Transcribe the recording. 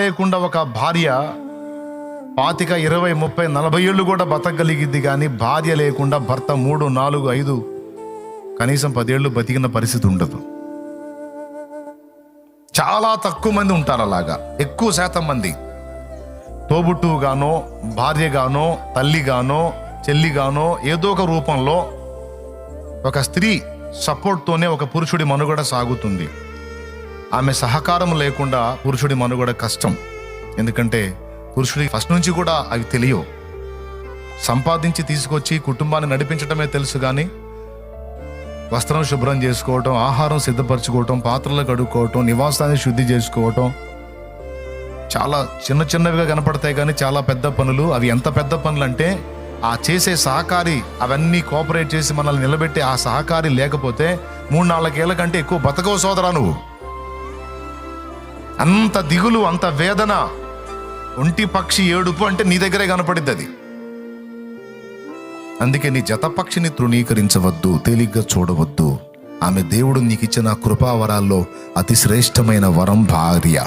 లేకుండా ఒక భార్య 25, 20, 30, 40 ఏళ్ళు కూడా బతకగలిగిద్ది, కానీ భార్య లేకుండా భర్త 3, 4, 5, కనీసం 10 ఏళ్ళు బతికిన పరిస్థితి ఉండదు. చాలా తక్కువ మంది ఉంటారు అలాగా. ఎక్కువ శాతం మంది తోబుట్టువుగానో, భార్యగానో, తల్లిగానో, చెల్లిగానో ఏదో ఒక రూపంలో ఒక స్త్రీ సపోర్ట్తోనే ఒక పురుషుడి మనుగడ సాగుతుంది. ఆమె సహకారం లేకుండా పురుషుడి మనుగడ కష్టం. ఎందుకంటే పురుషుడికి ఫస్ట్ నుంచి కూడా అవి తెలియవు. సంపాదించి తీసుకొచ్చి కుటుంబాన్ని నడిపించడమే తెలుసు, కానీ వస్త్రం శుభ్రం చేసుకోవటం, ఆహారం సిద్ధపరచుకోవటం, పాత్రలు కడుక్కోవటం, నివాసాన్ని శుద్ధి చేసుకోవటం చాలా చిన్న చిన్నవిగా కనపడతాయి, కానీ చాలా పెద్ద పనులు. అవి ఎంత పెద్ద పనులు అంటే ఆ చేసే సహకారి అవన్నీ కోఆపరేట్ చేసి మనల్ని నిలబెట్టి ఆ సహకారి లేకపోతే 3-4 ఏళ్ల కంటే ఎక్కువ బతకవు సోదరా నువ్వు. అంత దిగులు, అంత వేదన, ఒంటి పక్షి ఏడుపు అంటే నీ దగ్గరే కనపడిద్ది అది. అందుకే నీ జతపక్షిని తృణీకరించవద్దు, తేలిగ్గా చూడవద్దు. ఆమె దేవుడు నీకు ఇచ్చిన కృపావరాల్లో అతి శ్రేష్టమైన వరం భార్య.